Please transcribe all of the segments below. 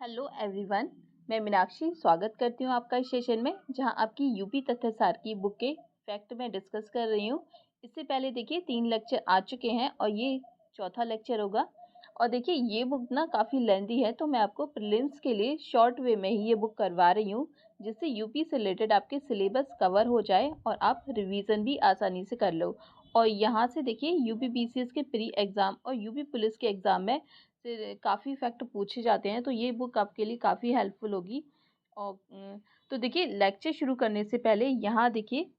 Hello everyone, मैं मीनाक्षी स्वागत करती हूँ आपका इस सेशन में, जहाँ आपकी यूपी तथा सार की बुक के फैक्ट में डिस्कस कर रही हूँ। इससे पहले देखिए 3 लेक्चर आ चुके हैं और ये चौथा लेक्चर होगा। और देखिए ये बुक ना काफ़ी लेंथी है, तो मैं आपको प्रीलिम्स के लिए शॉर्ट वे में ही ये बुक करवा रही हूँ, जिससे यूपी से रिलेटेड आपके सिलेबस कवर हो जाए और आप रिवीजन भी आसानी से कर लो। और यहाँ से देखिए यूपी बीसीएस के प्री एग्ज़ाम और यूपी पुलिस के एग्ज़ाम में से काफ़ी फैक्ट पूछे जाते हैं, तो ये बुक आपके लिए काफ़ी हेल्पफुल होगी। और तो देखिए लेक्चर शुरू करने से पहले यहाँ देखिए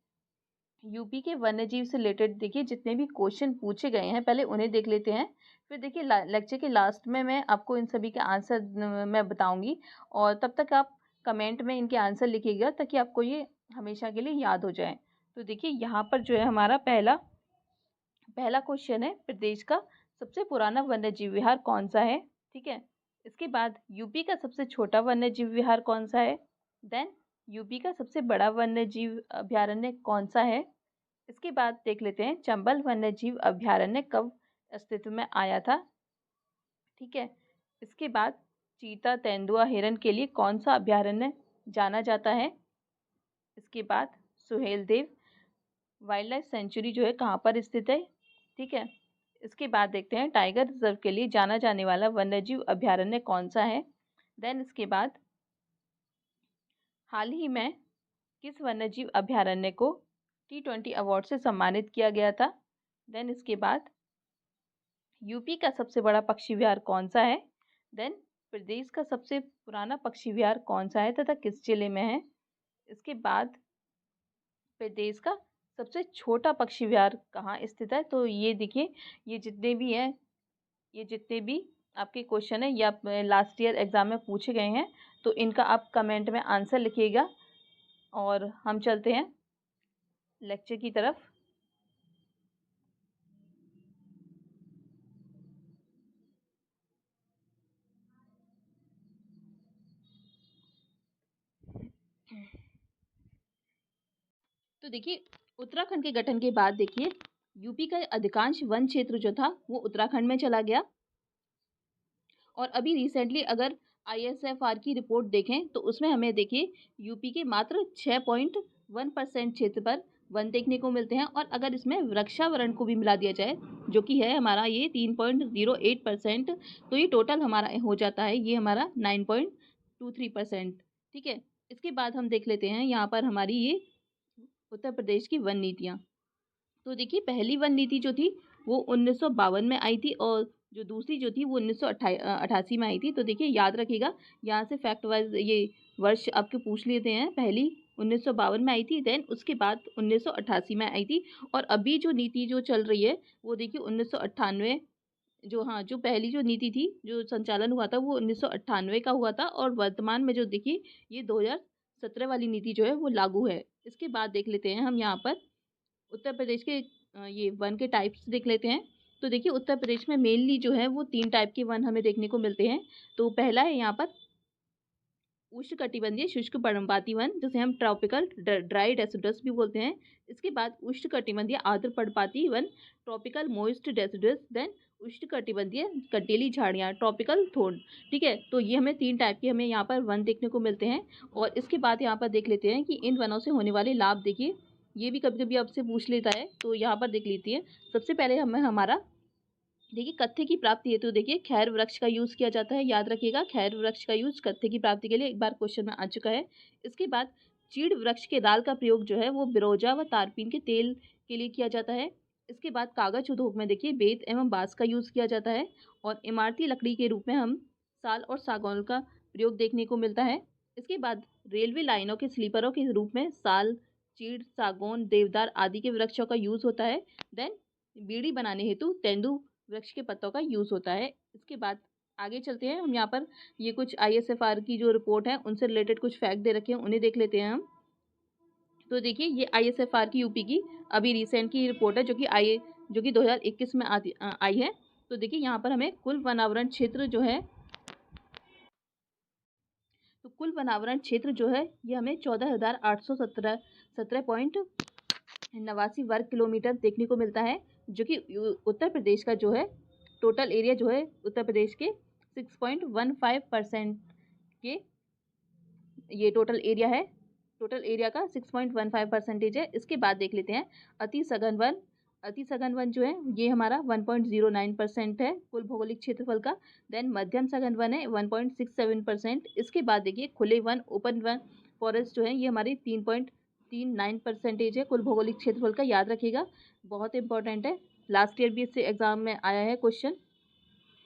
यूपी के वन्यजीव से रिलेटेड देखिए जितने भी क्वेश्चन पूछे गए हैं पहले उन्हें देख लेते हैं। फिर देखिए लेक्चर के लास्ट में मैं आपको इन सभी के आंसर मैं बताऊंगी, और तब तक आप कमेंट में इनके आंसर लिखिएगा ताकि आपको ये हमेशा के लिए याद हो जाए। तो देखिए यहाँ पर जो है हमारा पहला क्वेश्चन है, प्रदेश का सबसे पुराना वन्य जीव विहार कौन सा है। ठीक है, इसके बाद यूपी का सबसे छोटा वन्य जीव विहार कौन सा है। देन यूपी का सबसे बड़ा वन्य जीव अभ्यारण्य कौन सा है। इसके बाद देख लेते हैं चंबल वन्य जीव अभ्यारण्य कब अस्तित्व में आया था। ठीक है, इसके बाद चीता तेंदुआ हिरन के लिए कौन सा अभ्यारण्य जाना जाता है। इसके बाद सुहेलदेव वाइल्ड लाइफ सेंचुरी जो है कहाँ पर स्थित है। ठीक है, इसके बाद देखते हैं टाइगर रिजर्व के लिए जाना जाने वाला वन्यजीव अभ्यारण्य कौन सा है। देन इसके बाद हाल ही में किस वन्यजीव अभ्यारण्य को T20 अवार्ड से सम्मानित किया गया था। देन इसके बाद यूपी का सबसे बड़ा पक्षी विहार कौन सा है। देन प्रदेश का सबसे पुराना पक्षी विहार कौन सा है तथा किस जिले में है। इसके बाद प्रदेश का सबसे छोटा पक्षी विहार कहाँ स्थित है। तो ये देखिए ये जितने भी आपके क्वेश्चन है या लास्ट ईयर एग्जाम में पूछे गए हैं, तो इनका आप कमेंट में आंसर लिखिएगा। और हम चलते हैं लेक्चर की तरफ। तो देखिए उत्तराखंड के गठन के बाद देखिए यूपी का अधिकांश वन क्षेत्र जो था वो उत्तराखंड में चला गया। और अभी रिसेंटली अगर ISFR की रिपोर्ट देखें तो उसमें हमें देखिए यूपी के मात्र 6.1% क्षेत्र पर वन देखने को मिलते हैं। और अगर इसमें वृक्षावरण को भी मिला दिया जाए जो कि है हमारा ये 3.08%, तो ये टोटल हमारा हो जाता है ये हमारा 9.23%। ठीक है, इसके बाद हम देख लेते हैं यहाँ पर हमारी ये उत्तर प्रदेश की वन नीतियाँ। तो देखिए पहली वन नीति जो थी वो 1952 में आई थी, और जो दूसरी जो थी वो 1988 में आई थी। तो देखिए याद रखिएगा, यहाँ से फैक्ट वाइज ये वर्ष आपके पूछ लेते हैं। पहली 1952 में आई थी, देन उसके बाद 1988 में आई थी। और अभी जो नीति जो चल रही है वो देखिए 1998, जो पहली जो नीति थी जो संचालन हुआ था वो 1998 का हुआ था, और वर्तमान में जो देखिए ये 2017 वाली नीति जो है वो लागू है। इसके बाद देख लेते हैं हम यहाँ पर उत्तर प्रदेश के ये वन के टाइप्स देख लेते हैं। तो देखिए उत्तर प्रदेश में मेनली जो है वो 3 टाइप के वन हमें देखने को मिलते हैं। तो पहला है यहाँ पर उष्णकटिबंधीय शुष्क पर्णपाती वन, जिसे हम ट्रॉपिकल ड्राई डेसिडुअस भी बोलते हैं। इसके बाद उष्णकटिबंधीय आर्द्र पर्णपाती वन, ट्रॉपिकल मोइस्ट डेसिडुअस। देन उष्णकटिबंधीय कंटीली झाड़ियाँ, ट्रॉपिकल थोर्न। ठीक है, तो ये हमें 3 टाइप के हमें यहाँ पर वन देखने को मिलते हैं। और इसके बाद यहाँ पर देख लेते हैं कि इन वनों से होने वाले लाभ देखिए, ये भी कभी कभी आपसे पूछ लेता है, तो यहाँ पर देख लीजिए। सबसे पहले हमें हमारा देखिए कत्थे की प्राप्ति हेतु देखिए खैर वृक्ष का यूज़ किया जाता है। याद रखिएगा, खैर वृक्ष का यूज़ कत्थे की प्राप्ति के लिए एक बार क्वेश्चन में आ चुका है। इसके बाद चीड़ वृक्ष के दाल का प्रयोग जो है वो बिरोजा व तारपीन के तेल के लिए किया जाता है। इसके बाद कागज उद्योग में देखिए बेत एवं बांस का यूज़ किया जाता है। और इमारती लकड़ी के रूप में हम साल और सागौन का प्रयोग देखने को मिलता है। इसके बाद रेलवे लाइनों के स्लीपरों के रूप में साल, चीड़, सागौन, देवदार आदि के वृक्षों का यूज़ होता है। देन बीड़ी बनाने हेतु तेंदु वृक्ष के पत्तों का यूज़ होता है। इसके बाद आगे चलते हैं हम, यहाँ पर ये कुछ ISFR की जो रिपोर्ट है उनसे रिलेटेड कुछ फैक्ट दे रखे हैं, उन्हें देख लेते हैं हम। तो देखिए ये ISFR की यूपी की अभी रिसेंट की रिपोर्ट है जो कि 2021 में आई है। तो देखिए यहाँ पर हमें कुल वनावरण क्षेत्र जो है, तो कुल वनावरण क्षेत्र जो है ये हमें 14,817.89 वर्ग किलोमीटर देखने को मिलता है, जो कि उत्तर प्रदेश का जो है टोटल एरिया जो है उत्तर प्रदेश के 6.15% ये टोटल एरिया है, टोटल एरिया का 6.15% है। इसके बाद देख लेते हैं अति सघन वन। अति सघन वन जो है ये हमारा 1.09% है कुल भौगोलिक क्षेत्रफल का। देन मध्यम सघन वन है 1.67%। इसके बाद देखिए खुले वन, ओपन वन, फॉरेस्ट जो है ये हमारी 3.39% है कुल भौगोलिक क्षेत्रफल का। याद रखिएगा, बहुत इंपॉर्टेंट है, लास्ट ईयर भी इससे एग्जाम में आया है क्वेश्चन।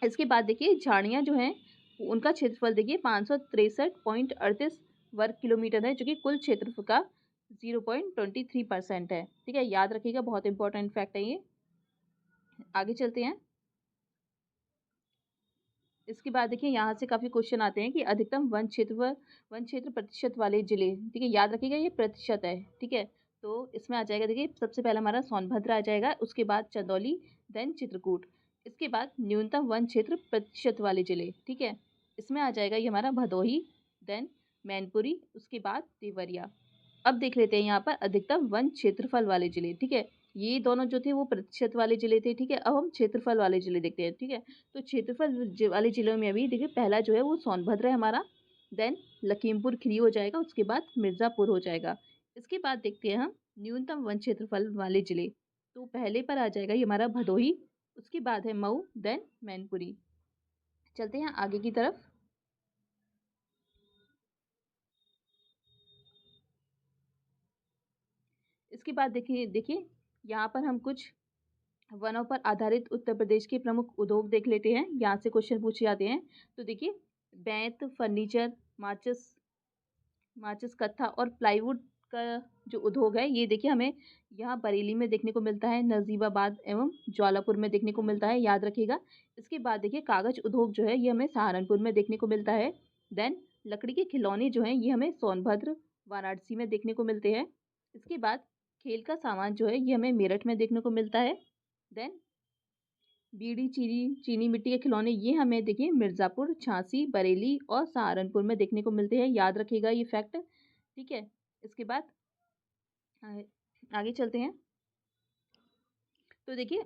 इसके बाद देखिए झाड़ियाँ जो हैं उनका क्षेत्रफल देखिए 563.38 वर्ग किलोमीटर है, जो कि कुल क्षेत्रफल का 0.23% है। ठीक है, याद रखिएगा, बहुत इंपॉर्टेंट फैक्ट है ये। आगे चलते हैं। इसके बाद देखिए यहाँ से काफ़ी क्वेश्चन आते हैं कि अधिकतम वन क्षेत्र प्रतिशत वाले जिले। ठीक है, याद रखिएगा ये प्रतिशत है। ठीक है, तो इसमें आ जाएगा देखिए सबसे पहला हमारा सोनभद्र आ जाएगा, उसके बाद चंदौली, देन चित्रकूट। इसके बाद न्यूनतम वन क्षेत्र प्रतिशत वाले जिले। ठीक है, इसमें आ जाएगा ये हमारा भदोही, देन मैनपुरी, उसके बाद देवरिया। अब देख लेते हैं यहाँ पर अधिकतम वन क्षेत्रफल वाले जिले। ठीक है, ये दोनों जो थे वो प्रतिशत वाले जिले थे। ठीक है, अब हम क्षेत्रफल वाले जिले देखते हैं। ठीक है, तो क्षेत्रफल वाले जिलों में अभी देखिए पहला जो है वो सोनभद्र है हमारा, देन लखीमपुर खीरी हो जाएगा, उसके बाद मिर्ज़ापुर हो जाएगा। इसके बाद देखते हैं हम न्यूनतम वन क्षेत्रफल वाले जिले। तो पहले पर आ जाएगा ये हमारा भदोही, उसके बाद है मऊ, देन मैनपुरी। चलते हैं आगे की तरफ। इसके बाद देखिए देखिए यहाँ पर हम कुछ वनों पर आधारित उत्तर प्रदेश के प्रमुख उद्योग देख लेते हैं। यहाँ से क्वेश्चन पूछे जाते हैं। तो देखिए बैंत, फर्नीचर, माचिस माचिस कत्था और प्लाईवुड का जो उद्योग है ये देखिए हमें यहाँ बरेली में देखने को मिलता है, नजीबाबाद एवं ज्वालापुर में देखने को मिलता है। याद रखिएगा। इसके बाद देखिए कागज उद्योग जो है ये हमें सहारनपुर में देखने को मिलता है। देन लकड़ी के खिलौने जो हैं ये हमें सोनभद्र, वाराणसी में देखने को मिलते हैं। इसके बाद खेल का सामान जो है ये हमें मेरठ में देखने को मिलता है। देन बीड़ी, चीनी मिट्टी के खिलौने ये हमें देखिए मिर्ज़ापुर, झांसी, बरेली और सहारनपुर में देखने को मिलते हैं। याद रखिएगा ये फैक्ट। ठीक है, इसके बाद आगे चलते हैं। तो देखिए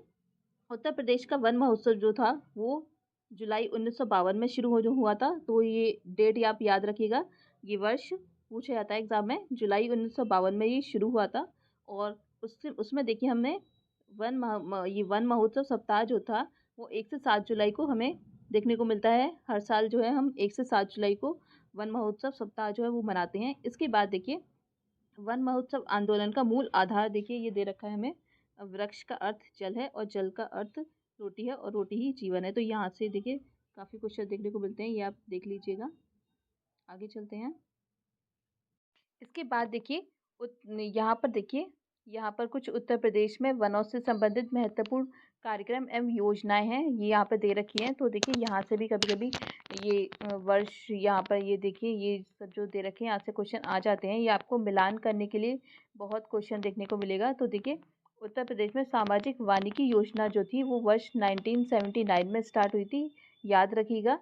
उत्तर प्रदेश का वन महोत्सव जो था वो जुलाई 1952 में शुरू जो हुआ था। तो ये डेट आप याद रखिएगा, ये वर्ष पूछा जाता है एग्जाम में। जुलाई 1952 में ये शुरू हुआ था। और उसमें देखिए हमने ये वन महोत्सव सप्ताह जो था वो 1 से 7 जुलाई को हमें देखने को मिलता है। हर साल जो है हम 1 से 7 जुलाई को वन महोत्सव सप्ताह जो है वो मनाते हैं। इसके बाद देखिए वन महोत्सव आंदोलन का मूल आधार देखिए ये दे रखा है हमें, वृक्ष का अर्थ जल है और जल का अर्थ रोटी है और रोटी ही जीवन है। तो यहाँ से देखिए काफ़ी क्वेश्चन देखने को मिलते हैं, ये आप देख लीजिएगा। आगे चलते हैं। इसके बाद देखिए यहाँ पर कुछ उत्तर प्रदेश में वनों से संबंधित महत्वपूर्ण कार्यक्रम एवं योजनाएं हैं, ये यहाँ पर दे रखी हैं। तो देखिए यहाँ से भी कभी कभी ये वर्ष यहाँ पर ये देखिए ये सब जो दे रखे हैं यहाँ से क्वेश्चन आ जाते हैं। ये आपको मिलान करने के लिए बहुत क्वेश्चन देखने को मिलेगा। तो देखिए उत्तर प्रदेश में सामाजिक वानिकी योजना जो थी वो वर्ष 1979 में स्टार्ट हुई थी। याद रखिएगा,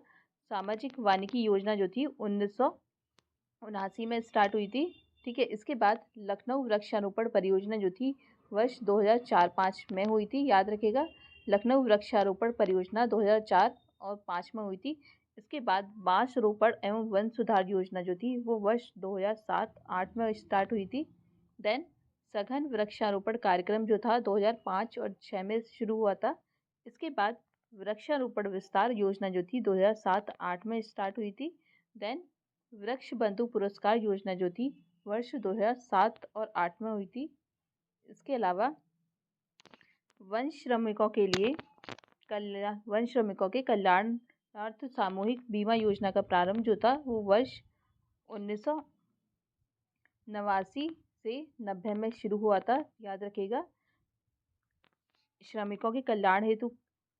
सामाजिक वानिकी योजना जो थी 1979 में स्टार्ट हुई थी। ठीक है, इसके बाद लखनऊ वृक्षारोपण परियोजना जो थी वर्ष 2004-05 में हुई थी। याद रखिएगा, लखनऊ वृक्षारोपण परियोजना 2004 और 5 में हुई थी। इसके बाद बांस रोपण एवं वन सुधार योजना जो थी वो वर्ष 2007-08 में स्टार्ट हुई थी। देन सघन वृक्षारोपण कार्यक्रम जो था 2005 और 6 में शुरू हुआ था। इसके बाद वृक्षारोपण विस्तार योजना जो थी 2007-08 में स्टार्ट हुई थी। देन वृक्ष बंधु पुरस्कार योजना जो थी वर्ष 2007 और 8 में हुई थी। इसके अलावा वन श्रमिकों के कल्याणार्थ सामूहिक बीमा योजना का प्रारंभ जो था वो वर्ष 1989 से 90 में शुरू हुआ था। याद रखिएगा, श्रमिकों के कल्याण हेतु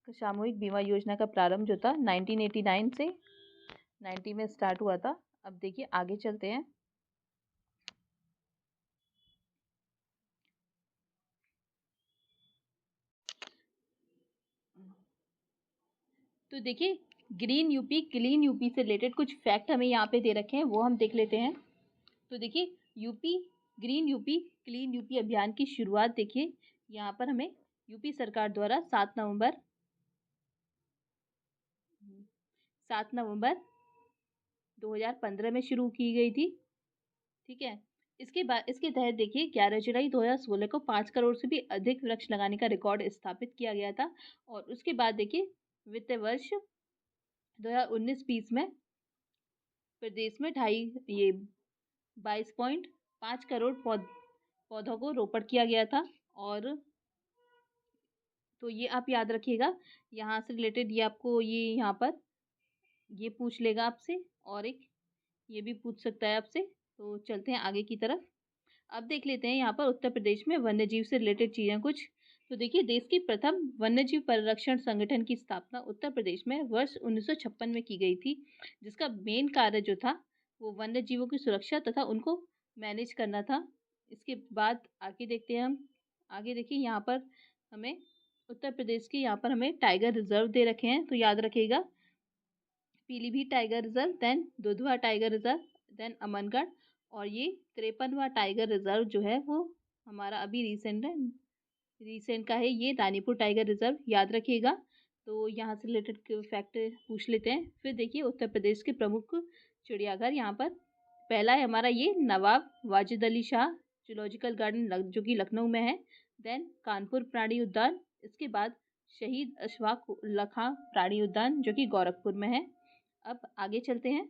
सामूहिक बीमा योजना का प्रारंभ जो था 1989 से 90 में स्टार्ट हुआ था। अब देखिए आगे चलते हैं। तो देखिए ग्रीन यूपी क्लीन यूपी से रिलेटेड कुछ फैक्ट हमें यहाँ पे दे रखे हैं, वो हम देख लेते हैं। तो देखिए ग्रीन यूपी क्लीन यूपी अभियान की शुरुआत देखिए यहाँ पर हमें यूपी सरकार द्वारा 7 नवंबर 2017 2015 में शुरू की गई थी। ठीक है। इसके बाद इसके तहत देखिए 11 जुलाई 2016 को 5 करोड़ से भी अधिक वृक्ष लगाने का रिकॉर्ड स्थापित किया गया था। और उसके बाद देखिए वित्त वर्ष 2019-20 में प्रदेश में 22.5 करोड़ पौधों को रोपण किया गया था। और तो ये आप याद रखिएगा, यहाँ से रिलेटेड ये आपको ये यहाँ पर ये पूछ लेगा आपसे, और एक ये भी पूछ सकता है आपसे। तो चलते हैं आगे की तरफ। अब देख लेते हैं यहाँ पर उत्तर प्रदेश में वन्य जीव से रिलेटेड चीज़ें कुछ। तो देखिए देश की प्रथम वन्य जीव परिरक्षण संगठन की स्थापना उत्तर प्रदेश में वर्ष 1956 में की गई थी, जिसका मेन कार्य जो था वो वन्य जीवों की सुरक्षा तथा उनको मैनेज करना था। इसके बाद आगे देखते हैं हम। आगे देखिए यहाँ पर हमें उत्तर प्रदेश के यहाँ पर हमें टाइगर रिजर्व दे रखे हैं, तो याद रखिएगा Pilibhit tiger reserve, then Dudhwa tiger reserve, then Amangarh, और ये 53वां टाइगर रिजर्व जो है वो हमारा अभी रिसेंट का है, ये रानीपुर टाइगर रिजर्व, याद रखिएगा। तो यहाँ से रिलेटेड फैक्ट पूछ लेते हैं। फिर देखिए उत्तर प्रदेश के प्रमुख चिड़ियाघर यहाँ पर पहला है हमारा ये नवाब वाजिद अली शाह जूलॉजिकल गार्डन जो कि लखनऊ में है। देन कानपुर प्राणी उद्यान, इसके बाद शहीद अशफाक उल्ला खां प्राणी उद्यान जो कि गोरखपुर में है। अब आगे चलते हैं।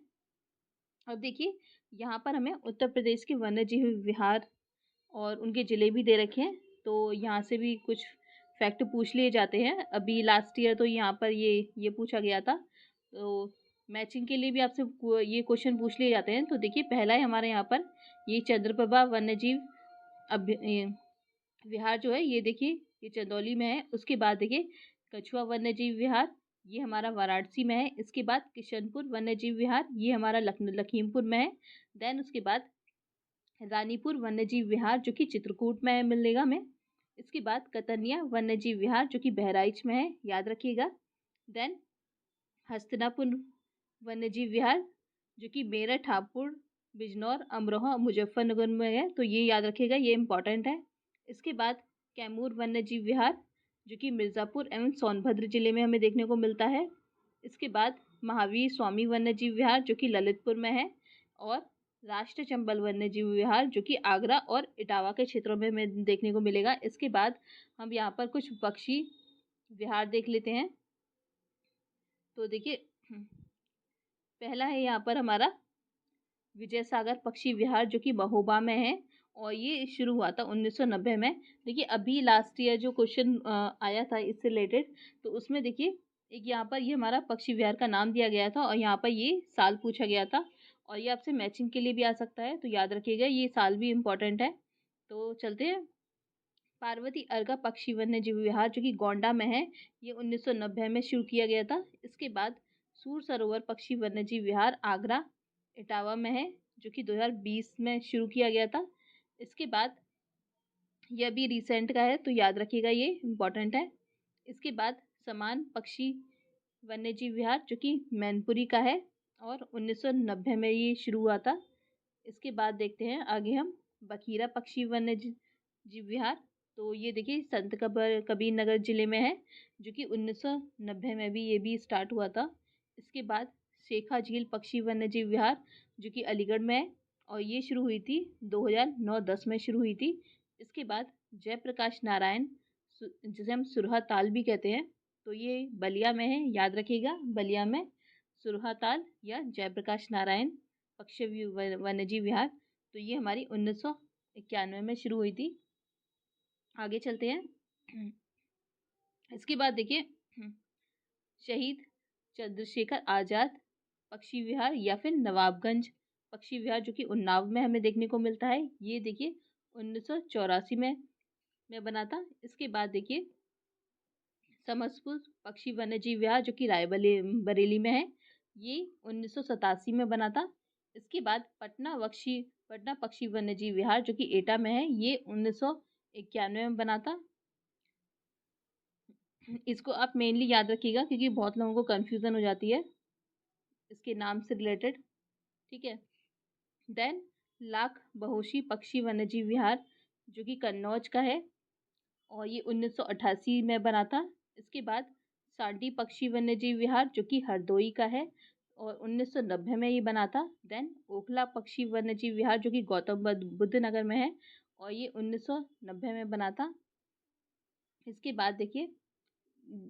अब देखिए यहाँ पर हमें उत्तर प्रदेश के वन्य जीव विहार और उनके ज़िले भी दे रखे हैं, तो यहाँ से भी कुछ फैक्ट पूछ लिए जाते हैं। अभी लास्ट ईयर तो यहाँ पर ये पूछा गया था, तो मैचिंग के लिए भी आपसे ये क्वेश्चन पूछ लिए जाते हैं। तो देखिए पहला है हमारे यहाँ पर ये चंद्रप्रभा वन्य जीव विहार जो है, ये देखिए ये चंदौली में है। उसके बाद देखिए कछुआ वन्य जीव विहार, ये हमारा वाराणसी में है। इसके बाद किशनपुर वन्य जीव विहार, ये हमारा लखीमपुर में है। देन उसके बाद रानीपुर वन्य जीव विहार जो कि चित्रकूट में है, मिलेगा हमें। इसके बाद कतनिया वन्य जीव विहार जो कि बहराइच में है, याद रखिएगा। देन हस्तिनापुर वन्य जीव विहार जो कि मेरठ, हापुड़, बिजनौर, अमरोहा, मुजफ्फरनगर में है, तो ये याद रखिएगा, ये इंपॉर्टेंट है। इसके बाद कैमूर वन्य जीव विहार जो कि मिर्ज़ापुर एवं सोनभद्र जिले में हमें देखने को मिलता है। इसके बाद महावीर स्वामी वन्य जीव विहार जो कि ललितपुर में है। और राष्ट्र चंबल वन्य जीव विहार जो कि आगरा और इटावा के क्षेत्रों में हमें देखने को मिलेगा। इसके बाद हम यहाँ पर कुछ पक्षी विहार देख लेते हैं। तो देखिए पहला है यहाँ पर हमारा विजय सागर पक्षी विहार जो कि महोबा में है, और ये शुरू हुआ था 1990 में। देखिए अभी लास्ट ईयर जो क्वेश्चन आया था इससे रिलेटेड, तो उसमें देखिए एक यहाँ पर ये हमारा पक्षी विहार का नाम दिया गया था और यहाँ पर ये साल पूछा गया था, और ये आपसे मैचिंग के लिए भी आ सकता है, तो याद रखिएगा ये साल भी इम्पोर्टेंट है। तो चलते हैं। पार्वती अर्का पक्षी वन्य जीव विहार जो कि गोंडा में है, ये 1990 में शुरू किया गया था। इसके बाद सूर सरोवर पक्षी वन्य जीव विहार आगरा इटावा में है, जो कि 2020 में शुरू किया गया था। इसके बाद यह भी रिसेंट का है, तो याद रखिएगा ये इम्पोर्टेंट है। इसके बाद समान पक्षी वन्य जीव विहार जो कि मैनपुरी का है, और 1990 में ये शुरू हुआ था। इसके बाद देखते हैं आगे हम बखीरा पक्षी वन्य जीव विहार, तो ये देखिए संत कबीर नगर जिले में है, जो कि 1990 में भी ये भी स्टार्ट हुआ था। इसके बाद शेखा झील पक्षी वन्य जीव विहार जो कि अलीगढ़ में है, और ये शुरू हुई थी 2009-10 में शुरू हुई थी। इसके बाद जयप्रकाश नारायण जिसे हम सुरहा ताल भी कहते हैं, तो ये बलिया में है, याद रखिएगा बलिया में सुरहा ताल या जयप्रकाश नारायण पक्षी वन्य जीव विहार, तो ये हमारी 1991 में शुरू हुई थी। आगे चलते हैं। इसके बाद देखिए शहीद चंद्रशेखर आज़ाद पक्षी विहार या फिर नवाबगंज पक्षी विहार जो कि उन्नाव में हमें देखने को मिलता है, ये देखिए 1984 में बना था। इसके बाद देखिए समसपुर पक्षी वन्य जीव विहार जो कि रायबरेली में है, ये 1987 में बना था। इसके बाद पटना पक्षी वन्य जीव विहार जो कि एटा में है, ये 1991 में बना था। इसको आप मेनली याद रखिएगा क्योंकि बहुत लोगों को कन्फ्यूज़न हो जाती है इसके नाम से रिलेटेड, ठीक है। देन लाख बहोशी पक्षी वन्य जीव विहार जो कि कन्नौज का है, और ये 1988 में बना था। इसके बाद सांडी पक्षी वन्य जीव विहार जो कि हरदोई का है, और 1990 में ये बना था। देन ओखला पक्षी वन्यजीव विहार जो कि गौतम बुद्ध नगर में है, और ये 1990 में बना था। इसके बाद देखिए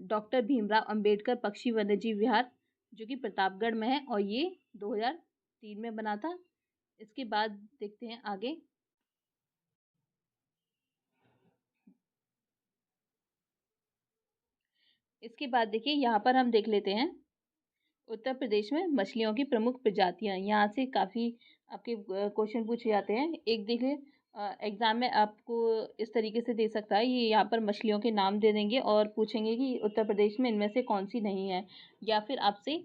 डॉक्टर भीमराव अंबेडकर पक्षी वन्यजीव विहार जो कि प्रतापगढ़ में है, और ये 2003 में बना था। इसके बाद देखते हैं आगे। इसके बाद देखिए यहाँ पर हम देख लेते हैं उत्तर प्रदेश में मछलियों की प्रमुख प्रजातियां। यहाँ से काफ़ी आपके क्वेश्चन पूछे जाते हैं। एक देखिए एग्जाम में आपको इस तरीके से दे सकता है, ये यहाँ पर मछलियों के नाम दे देंगे और पूछेंगे कि उत्तर प्रदेश में इनमें से कौन सी नहीं है, या फिर आपसे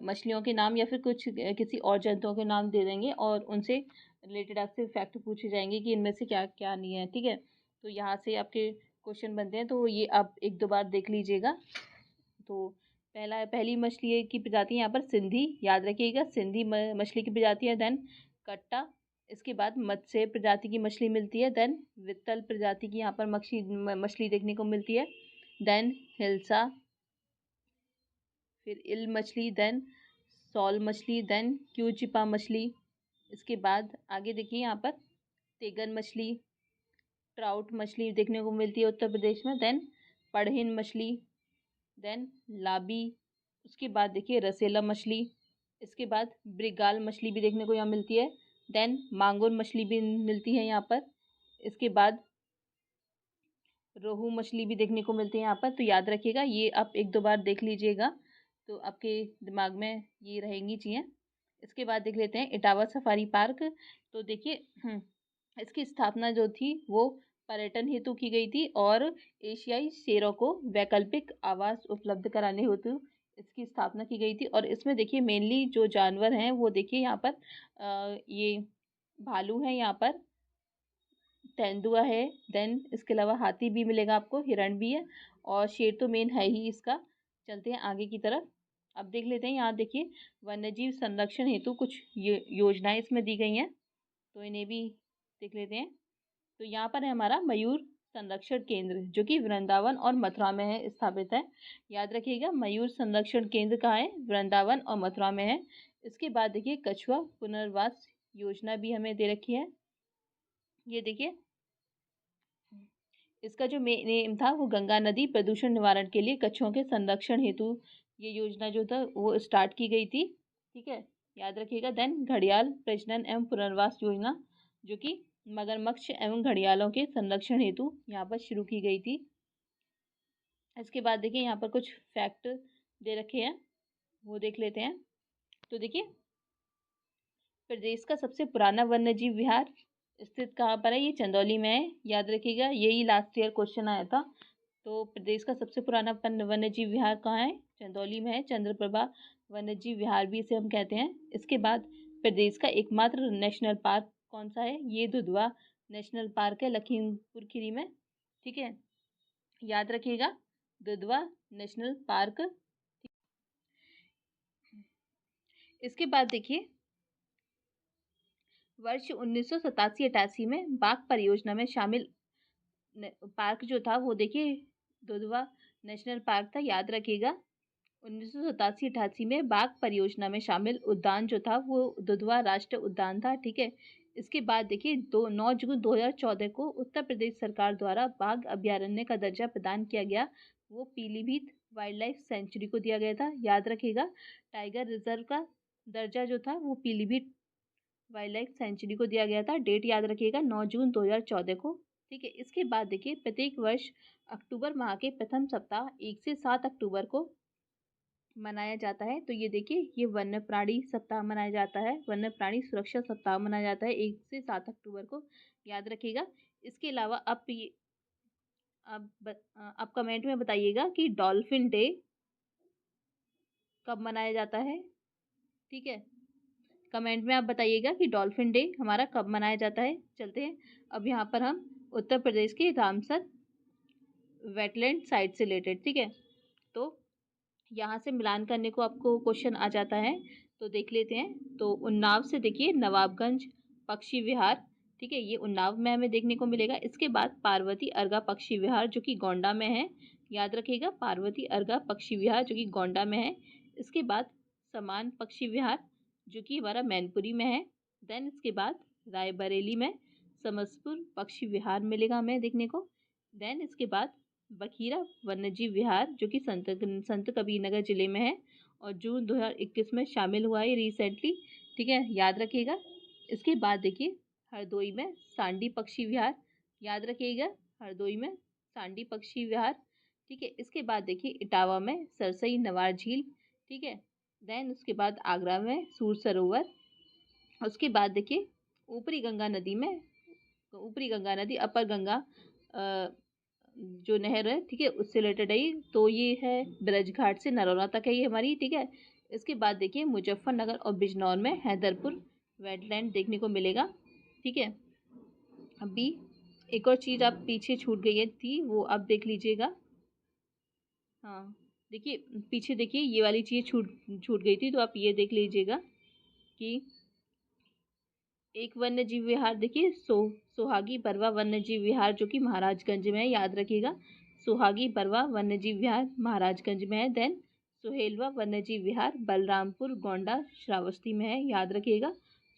मछलियों के नाम या फिर कुछ किसी और जंतुओं के नाम दे देंगे और उनसे रिलेटेड आपसे फैक्ट पूछे जाएंगे कि इनमें से क्या क्या नहीं है। ठीक है, तो यहाँ से आपके क्वेश्चन बनते हैं, तो ये आप एक दो बार देख लीजिएगा। तो पहली मछली की प्रजाति यहाँ पर सिंधी, याद रखिएगा, सिंधी मछली की प्रजाति है। देन कट्टा, इसके बाद मत्स्य प्रजाति की मछली मिलती है। देन वित्तल प्रजाति की यहाँ पर मछली देखने को मिलती है। देन हिल्सा, फिर इल मछली, देन सॉल मछली, देन क्यूचिपा मछली। इसके बाद आगे देखिए यहाँ पर तेगन मछली, ट्राउट मछली देखने को मिलती है उत्तर प्रदेश में। देन पड़हिन मछली, देन लाबी, उसके बाद देखिए रसेला मछली, इसके बाद ब्रिगाल मछली भी देखने को यहाँ मिलती है। देन मांगुर मछली भी मिलती है यहाँ पर। इसके बाद रोहू मछली भी देखने को मिलती है यहाँ पर। तो याद रखिएगा, ये आप एक दो बार देख लीजिएगा तो आपके दिमाग में ये रहेंगी चीज़ें। इसके बाद देख लेते हैं इटावा सफारी पार्क। तो देखिए इसकी स्थापना जो थी वो पर्यटन हेतु की गई थी और एशियाई शेरों को वैकल्पिक आवास उपलब्ध कराने हेतु इसकी स्थापना की गई थी। और इसमें देखिए मेनली जो जानवर हैं वो देखिए यहाँ पर ये भालू है, यहाँ पर तेंदुआ है। देन इसके अलावा हाथी भी मिलेगा आपको, हिरण भी है, और शेर तो मेन है ही इसका। चलते हैं आगे की तरफ। अब देख लेते हैं, यहाँ देखिए वन्यजीव संरक्षण हेतु कुछ योजनाएं इसमें दी गई हैं, तो इन्हें भी देख लेते हैं। तो यहाँ पर है हमारा मयूर संरक्षण केंद्र जो कि वृंदावन और मथुरा में है, स्थापित है। याद रखिएगा, मयूर संरक्षण केंद्र कहाँ है? वृंदावन और मथुरा में है। इसके बाद देखिए कछुआ पुनर्वास योजना भी हमें दे रखी है। ये देखिए इसका जो मेन एम था वो गंगा नदी प्रदूषण निवारण के लिए कछुओं के संरक्षण हेतु ये योजना जो था वो स्टार्ट की गई थी। ठीक है, याद रखिएगा। देन घड़ियाल प्रजनन एवं पुनर्वास योजना जो कि मगरमच्छ एवं घड़ियालों के संरक्षण हेतु यहाँ पर शुरू की गई थी। इसके बाद देखिए यहाँ पर कुछ फैक्ट दे रखे हैं, वो देख लेते हैं। तो देखिए प्रदेश का सबसे पुराना वन्यजीव विहार स्थित कहाँ पर है? ये चंदौली में है। याद रखिएगा, यही लास्ट ईयर क्वेश्चन आया था। तो प्रदेश का सबसे पुराना वन्यजीव विहार कहाँ है? चंदौली में है। चंद्रप्रभा वन्यजीव विहार भी इसे हम कहते हैं। इसके बाद प्रदेश का एकमात्र नेशनल पार्क कौन सा है? ये दुधवा नेशनल पार्क है लखीमपुर खीरी में। ठीक है, याद रखिएगा, दुधवा नेशनल पार्क। इसके बाद देखिए वर्ष 1987-88 में बाघ परियोजना में शामिल पार्क जो था वो देखिए दुधवा नेशनल पार्क था। याद रखिएगा, 1987-88 में बाघ परियोजना में शामिल उद्यान जो था वो दुधवा राष्ट्रीय उद्यान था। ठीक है, इसके बाद देखिए 9 जून 2014 को उत्तर प्रदेश सरकार द्वारा बाघ अभ्यारण्य का दर्जा प्रदान किया गया, वो पीलीभीत वाइल्ड लाइफ सेंचुरी को दिया गया था। याद रखिएगा, टाइगर रिजर्व का दर्जा जो था वो पीलीभीत वाइल्ड लाइफ सेंचुरी को दिया गया था। डेट याद रखिएगा, 9 जून 2014 को। ठीक है, इसके बाद देखिए प्रत्येक वर्ष अक्टूबर माह के प्रथम सप्ताह 1 से 7 अक्टूबर को मनाया जाता है। तो ये देखिए ये वन्य प्राणी सप्ताह मनाया जाता है, वन्य प्राणी सुरक्षा सप्ताह मनाया जाता है 1 से 7 अक्टूबर को। याद रखिएगा। इसके अलावा आप कमेंट में बताइएगा कि डॉल्फिन डे कब मनाया जाता है। ठीक है, कमेंट में आप बताइएगा कि डॉल्फिन डे हमारा कब मनाया जाता है। चलते हैं अब यहाँ पर हम उत्तर प्रदेश के रामसर वेटलैंड साइट से रिलेटेड। ठीक है, तो यहाँ से मिलान करने को आपको क्वेश्चन आ जाता है, तो देख लेते हैं। तो उन्नाव से देखिए नवाबगंज पक्षी विहार। ठीक है, ये उन्नाव में हमें देखने को मिलेगा। इसके बाद पार्वती अर्गा पक्षी विहार जो कि गोंडा में है। याद रखिएगा, पार्वती अर्गा पक्षी विहार जो कि गोंडा में है। इसके बाद समान पक्षी विहार जो कि हमारा मैनपुरी में है। देन इसके बाद रायबरेली में समसपुर पक्षी विहार मिलेगा हमें देखने को। देन इसके बाद बखीरा वन्यजीव विहार जो कि संत कबीर नगर जिले में है और जून 2021 में शामिल हुआ है रिसेंटली, ठीक है, याद रखिएगा। इसके बाद देखिए हरदोई में सांडी पक्षी विहार, याद रखिएगा, हरदोई में सांडी पक्षी विहार, ठीक है। इसके बाद देखिए इटावा में सरसई नवार झील, ठीक है। देन उसके बाद आगरा में सूर सरोवर। उसके बाद देखिए ऊपरी गंगा नदी अपर गंगा जो नहर है, ठीक है, उससे रिलेटेड है। तो ये है ब्रज घाट से नरौला तक है ये हमारी, ठीक है। इसके बाद देखिए मुजफ्फरनगर और बिजनौर में हैदरपुर वेटलैंड देखने को मिलेगा, ठीक है। अभी एक और चीज़ आप पीछे छूट गई थी, वो आप देख लीजिएगा। हाँ देखिए पीछे देखिए ये वाली चीज़ छूट गई थी, तो आप ये देख लीजिएगा कि एक वन्य जीव विहार देखिए सोहागी बरवा वन्य जीव विहार जो कि महाराजगंज में है, याद रखिएगा। सोहागी बरवा वन्य जीव विहार महाराजगंज में है। देन सुहेलवा वन्य जीव विहार बलरामपुर गोंडा श्रावस्ती में है, याद रखिएगा।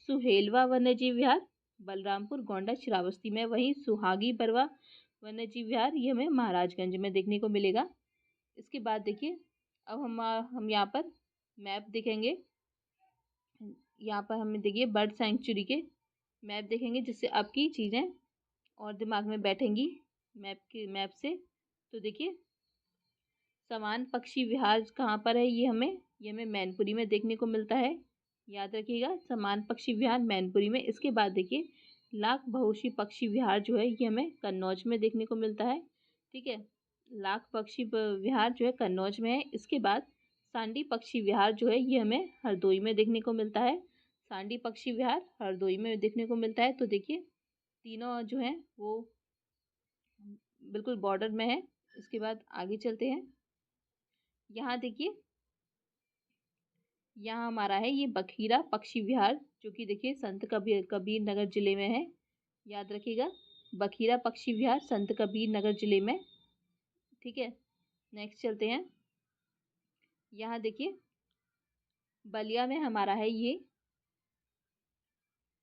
सुहेलवा वन्य जीव विहार बलरामपुर गोंडा श्रावस्ती में। वहीं सुहागी बरवा वन्य जीव विहार ये हमें महाराजगंज में देखने को मिलेगा। इसके बाद देखिए अब हम यहाँ पर मैप देखेंगे। यहाँ पर हमें देखिए बर्ड सेंचुरी के मैप देखेंगे, जिससे आपकी चीज़ें और दिमाग में बैठेंगी मैप से। तो देखिए समान पक्षी विहार कहाँ पर है, ये हमें मैनपुरी में देखने को मिलता है, याद रखिएगा। समान पक्षी विहार मैनपुरी में। इसके बाद देखिए लाख बहुशी पक्षी विहार जो है ये हमें कन्नौज में देखने को मिलता है, ठीक है। लाख पक्षी विहार जो है कन्नौज में है। इसके बाद सांडी पक्षी विहार जो है ये हमें हरदोई में देखने को मिलता है। सांडी पक्षी विहार हरदोई में देखने को मिलता है। तो देखिए तीनों जो हैं वो बिल्कुल बॉर्डर में है। इसके बाद आगे चलते हैं। यहाँ देखिए यहाँ हमारा है ये बखीरा पक्षी विहार जो कि देखिए संत कबीर नगर जिले में है, याद रखिएगा। बखीरा पक्षी विहार संत कबीर नगर जिले में, ठीक है। नेक्स्ट चलते हैं। यहाँ देखिए बलिया में हमारा है ये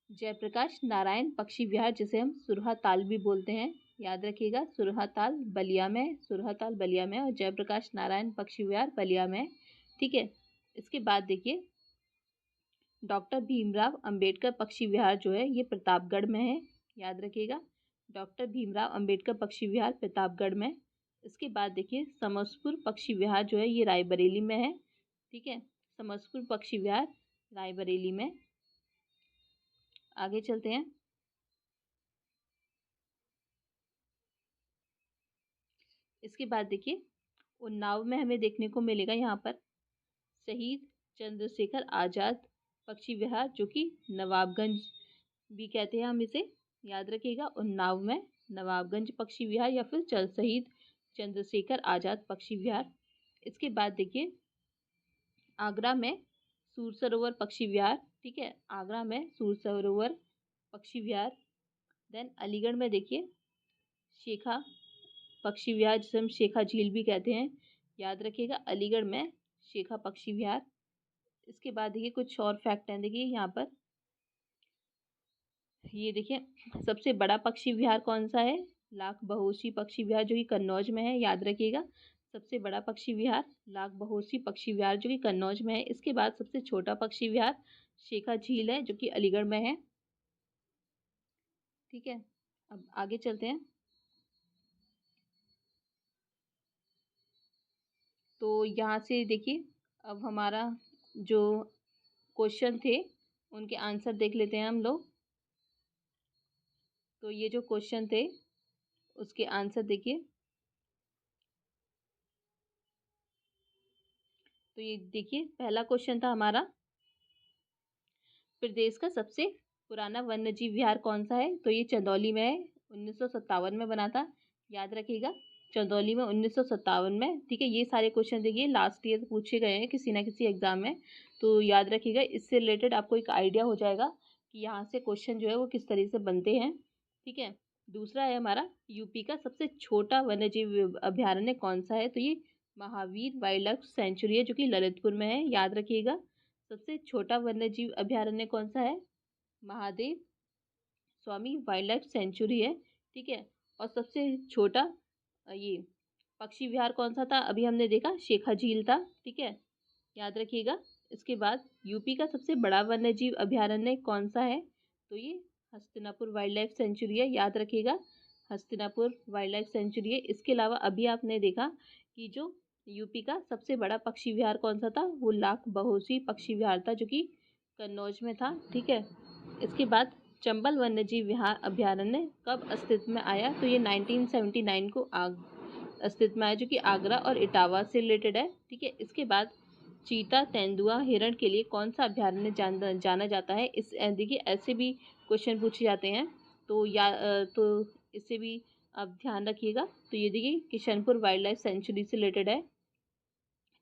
जयप्रकाश नारायण पक्षी विहार, जिसे हम सुरहा ताल भी बोलते हैं, याद रखिएगा। सुरहा ताल बलिया में और जयप्रकाश नारायण पक्षी विहार बलिया में, ठीक है। इसके बाद देखिए डॉक्टर भीमराव अंबेडकर पक्षी विहार जो है ये प्रतापगढ़ में है, याद रखिएगा। डॉक्टर भीमराव अंबेडकर पक्षी विहार प्रतापगढ़ में। इसके बाद देखिए समसपुर पक्षी विहार जो है ये रायबरेली में है, ठीक है। समसपुर पक्षी विहार रायबरेली में। आगे चलते हैं। इसके बाद देखिए उन्नाव में हमें देखने को मिलेगा यहाँ पर शहीद चंद्रशेखर आज़ाद पक्षी विहार जो कि नवाबगंज भी कहते हैं हम इसे, याद रखिएगा। उन्नाव में नवाबगंज पक्षी विहार या फिर शहीद चंद्रशेखर आज़ाद पक्षी विहार। इसके बाद देखिए आगरा में सूर सरोवर पक्षी विहार, ठीक है। आगरा में सूर सरोवर पक्षी विहार। देन अलीगढ़ में देखिए शेखा पक्षी विहार जिसे हम शेखा झील भी कहते हैं, याद रखिएगा। अलीगढ़ में शेखा पक्षी विहार। इसके बाद देखिए कुछ और फैक्ट हैं, देखिए यहाँ पर ये देखिए सबसे बड़ा पक्षी विहार कौन सा है, लाख बहोशी पक्षी विहार जो कि कन्नौज में है, याद रखिएगा। सबसे बड़ा पक्षी विहार लाख बहोशी पक्षी विहार जो कि कन्नौज में है। इसके बाद सबसे छोटा पक्षी विहार शेखा झील है जो कि अलीगढ़ में है, ठीक है। अब आगे चलते हैं। तो यहाँ से देखिए अब हमारा जो क्वेश्चन थे उनके आंसर देख लेते हैं हम लोग। तो ये जो क्वेश्चन थे उसके आंसर देखिए। तो ये देखिए पहला क्वेश्चन था हमारा प्रदेश का सबसे पुराना वन्यजीव विहार कौन सा है, तो ये चंदौली में है, 1957 में बना था, याद रखिएगा। चंदौली में 1957 में, ठीक है। ये सारे क्वेश्चन देखिए लास्ट ईयर पूछे गए हैं किसी ना किसी एग्जाम में, तो याद रखिएगा। इससे रिलेटेड आपको एक आइडिया हो जाएगा कि यहाँ से क्वेश्चन जो है वो किस तरीके से बनते हैं, ठीक है। दूसरा है हमारा यूपी का सबसे छोटा वन्यजीव अभ्यारण्य कौन सा है, तो ये महावीर वाइल्ड लाइफ सेंचुरी है जो कि ललितपुर में है, याद रखिएगा। सबसे छोटा वन्यजीव अभयारण्य कौन सा है? महादेव स्वामी वाइल्ड लाइफ सेंचुरी है, ठीक है। और सबसे छोटा ये पक्षी विहार कौन सा था? अभी हमने देखा शेखा झील था, ठीक है, याद रखिएगा। इसके बाद यूपी का सबसे बड़ा वन्यजीव अभयारण्य कौन सा है? तो ये हस्तिनापुर वाइल्ड लाइफ सेंचुरी है, याद रखिएगा, हस्तिनापुर वाइल्ड लाइफ सेंचुरी है। इसके अलावा अभी आपने देखा कि जो यूपी का सबसे बड़ा पक्षी विहार कौन सा था? वो लाख बहोशी पक्षी विहार था, जो कि कन्नौज में था, ठीक है। इसके बाद चंबल वन्यजीव विहार अभयारण्य कब अस्तित्व में आया? तो ये 1979 को अस्तित्व में आया, जो कि आगरा और इटावा से रिलेटेड है, ठीक है। इसके बाद चीता, तेंदुआ, हिरण के लिए कौन सा अभयारण्य जाना जाता है? इस देखिए ऐसे भी क्वेश्चन पूछे जाते हैं, तो इससे भी आप ध्यान रखिएगा। तो ये देखिए किशनपुर वाइल्ड लाइफ सेंचुरी से रिलेटेड है,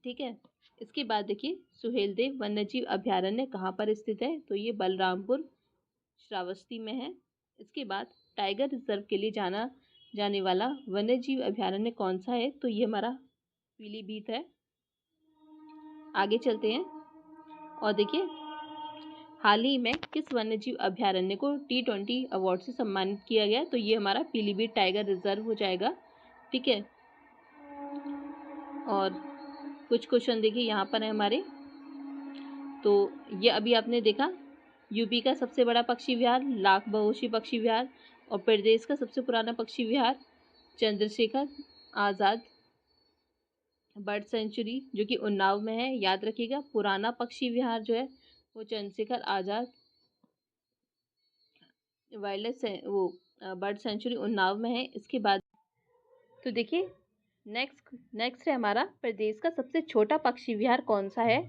ठीक है। इसके बाद देखिए सुहेलदेव वन्यजीव अभयारण्य कहाँ पर स्थित है? तो ये बलरामपुर श्रावस्ती में है। इसके बाद टाइगर रिजर्व के लिए जाना जाने वाला वन्यजीव अभयारण्य कौन सा है? तो ये हमारा पीलीभीत है। आगे चलते हैं और देखिए हाल ही में किस वन्यजीव अभयारण्य को T20 अवार्ड से सम्मानित किया गया? तो ये हमारा पीलीभीत टाइगर रिजर्व हो जाएगा, ठीक है। और कुछ क्वेश्चन देखिए यहाँ पर है हमारे। तो ये अभी आपने देखा यूपी का सबसे बड़ा पक्षी विहार लाख बहोशी पक्षी विहार, और प्रदेश का सबसे पुराना पक्षी विहार चंद्रशेखर आज़ाद बर्ड सेंचुरी, जो कि उन्नाव में है, याद रखिएगा। पुराना पक्षी विहार जो है वो Chandrashekhar Azad wild life bird sanctuary Unnao में है। इसके बाद तो देखिए नेक्स्ट है हमारा प्रदेश का सबसे छोटा पक्षी विहार कौन सा है?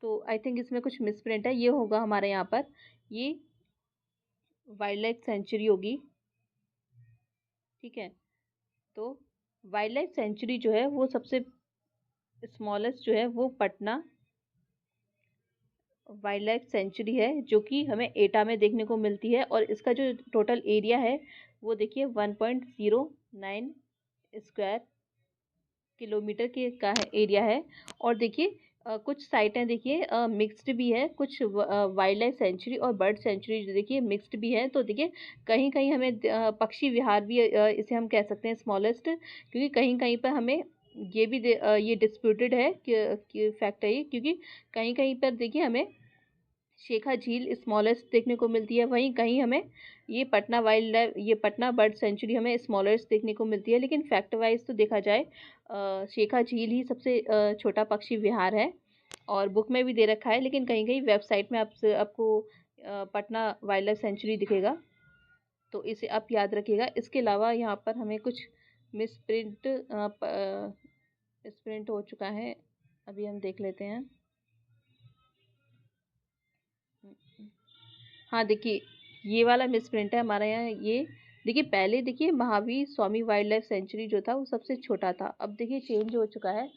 तो आई थिंक इसमें कुछ मिसप्रिंट है, ये होगा हमारे यहाँ पर, ये वाइल्ड लाइफ सेंचुरी होगी, ठीक है। तो वाइल्ड लाइफ सेंचुरी जो है वो सबसे स्मॉलेस्ट जो है वो पटना वाइल्ड लाइफ सेंचुरी है, जो कि हमें एटा में देखने को मिलती है। और इसका जो टोटल एरिया है वो देखिए 1.09 स्क्वायर किलोमीटर के का एरिया है। और देखिए कुछ साइटें देखिए मिक्स्ड भी है, कुछ वाइल्ड लाइफ सेंचुरी और बर्ड सेंचुरी जो देखिए मिक्स्ड भी है। तो देखिए कहीं कहीं हमें पक्षी विहार भी इसे हम कह सकते हैं स्मॉलेस्ट, क्योंकि कहीं कहीं पर हमें ये भी ये डिस्प्यूटेड है कि फैक्ट है ये, क्योंकि कहीं कहीं पर देखिए हमें शेखा झील स्मॉलेस्ट देखने को मिलती है, वहीं कहीं हमें ये पटना बर्ड सेंचुरी हमें स्मॉलेस्ट देखने को मिलती है। लेकिन फैक्ट वाइज तो देखा जाए शेखा झील ही सबसे छोटा पक्षी विहार है, और बुक में भी दे रखा है, लेकिन कहीं कहीं वेबसाइट में आपको पटना वाइल्ड लाइफ सेंचुरी दिखेगा, तो इसे आप याद रखिएगा। इसके अलावा यहाँ पर हमें कुछ मिसप्रिंट हो चुका है, अभी हम देख लेते हैं। हाँ देखिए ये वाला मिसप्रिंट है हमारे यहाँ, ये देखिए पहले देखिए Mahavir Swami wild life sanctuary जो था वो सबसे छोटा था, अब देखिए चेंज हो चुका है।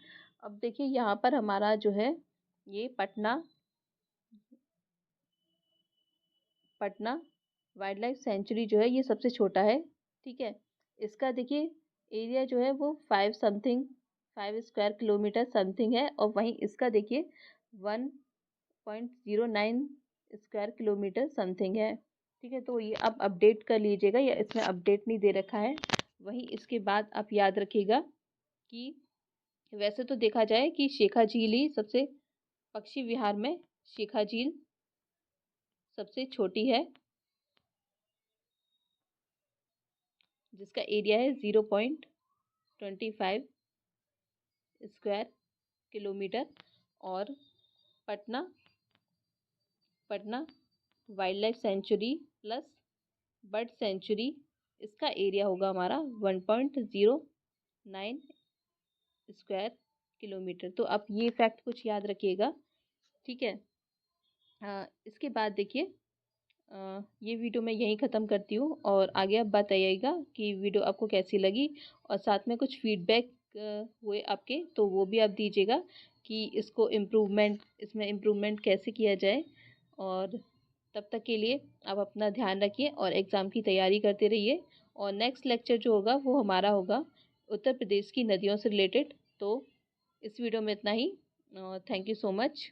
अब देखिए यहाँ पर हमारा जो है ये पटना वाइल्ड लाइफ सेंचुरी जो है ये सबसे छोटा है, ठीक है। इसका देखिए एरिया जो है वो 5 स्क्वायर किलोमीटर समथिंग है, और वहीं इसका देखिए 1.09 स्क्वायर किलोमीटर समथिंग है, ठीक है। तो ये आप अपडेट कर लीजिएगा, या इसमें अपडेट नहीं दे रखा है। वहीं इसके बाद आप याद रखिएगा कि वैसे तो देखा जाए कि शेखा झील ही सबसे पक्षी विहार में शेखा झील सबसे छोटी है, जिसका एरिया है 0.25 स्क्वायर किलोमीटर। और Patna wild life sanctuary plus bird sanctuary, इसका एरिया होगा हमारा 1.09 स्क्वायर किलोमीटर। तो आप ये फैक्ट कुछ याद रखिएगा, ठीक है। इसके बाद देखिए ये वीडियो मैं यहीं ख़त्म करती हूँ, और आगे आप बताइएगा कि वीडियो आपको कैसी लगी, और साथ में कुछ फीडबैक हुए आपके तो वो भी आप दीजिएगा कि इसमें इम्प्रूवमेंट कैसे किया जाए। और तब तक के लिए आप अपना ध्यान रखिए और एग्ज़ाम की तैयारी करते रहिए। और नेक्स्ट लेक्चर जो होगा वो हमारा होगा उत्तर प्रदेश की नदियों से रिलेटेड। तो इस वीडियो में इतना ही। Thank you so much.